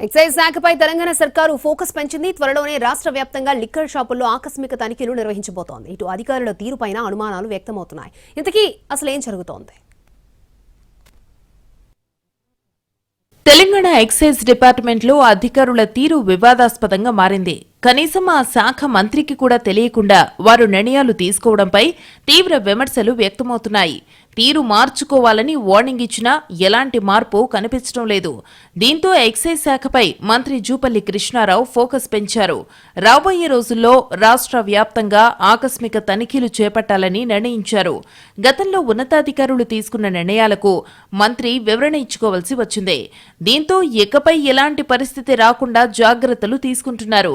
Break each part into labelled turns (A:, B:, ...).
A: Excise శాఖపై Telangana సర్కారు focus పెంచింది. త్వరలోనే రాష్ట్ర వ్యాప్తంగా లిక్కర్ షాపుల్లో ఆకస్మిక తనిఖీలు నిర్వహించబోతోంది. ఇటు అధికారుల తీరుపైన అనుమానాలు వ్యక్తమవుతున్నాయి. ఇంతకీ అసలు ఏం జరుగుతోంది?
B: తెలంగాణ ఎక్సైజ్ డిపార్ట్మెంట్లో అధికారుల తీరు వివాదాస్పదంగా మారింది. కనీసం ఆ శాఖ మంత్రికి కూడా తెలియకుండా వారు నిర్ణయాలు తీసుకోవడంపై తీవ్ర విమర్శలు వ్యక్తమవుతున్నాయి. తీరు మార్చుకోవాలని వార్నింగ్ ఇచ్చినా ఎలాంటి మార్పు కనిపించడం లేదు. దీంతో ఎక్సైజ్ శాఖపై మంత్రి జూపల్లి కృష్ణారావు ఫోకస్ పెంచారు. రాబోయే రోజుల్లో రాష్ట్ర వ్యాప్తంగా ఆకస్మిక తనిఖీలు చేపట్టాలని నిర్ణయించారు. గతంలో ఉన్నతాధికారులు తీసుకున్న నిర్ణయాలకు మంత్రి వివరణ ఇచ్చుకోవాల్సి వచ్చింది. దీంతో ఇకపై ఎలాంటి పరిస్థితి రాకుండా జాగ్రత్తలు తీసుకుంటున్నారు.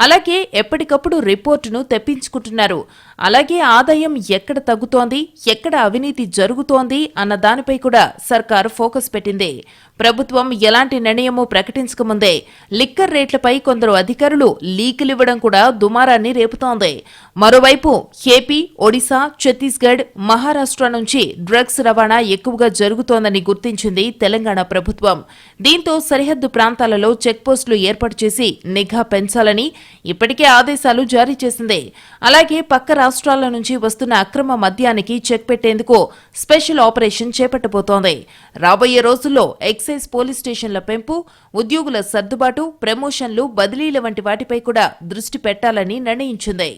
B: అలాగే ఎప్పటికప్పుడు రిపోర్టును తెప్పించుకుంటున్నారు. అలాగే ఆదాయం ఎక్కడ తగ్గుతోంది, ఎక్కడ అవినీతి జరుగుతోంది అన్న దానిపై కూడా సర్కారు ఫోకస్ పెట్టింది. ప్రభుత్వం ఎలాంటి నిర్ణయమూ ప్రకటించకముందే లిక్కర్ రేట్లపై కొందరు అధికారులు లీకులివ్వడం కూడా దుమారాన్ని రేపుతోంది. మరోవైపు ఏపీ, ఒడిశా, ఛత్తీస్గఢ్, మహారాష్ట్ర నుంచి డ్రగ్స్ రవాణా ఎక్కువగా జరుగుతోందని గుర్తించింది తెలంగాణ ప్రభుత్వం. దీంతో సరిహద్దు ప్రాంతాలలో చెక్పోస్టులు ఏర్పాటు చేసి నిఘా పెంచాలని ఇప్పటికే ఆదేశాలు జారీ చేసింది. అలాగే పక్క రాష్ట్రాల నుంచి వస్తున్న అక్రమ మద్యానికి చెక్ పెట్టేందుకు స్పెషల్ ఆపరేషన్ చేపట్టబోతోంది. రాబోయే రోజుల్లో ఎక్సైజ్ పోలీస్ స్టేషన్ల పెంపు, ఉద్యోగుల సర్దుబాటు, ప్రమోషన్లు, బదిలీల వంటి వాటిపై కూడా దృష్టి పెట్టాలని నిర్ణయించింది.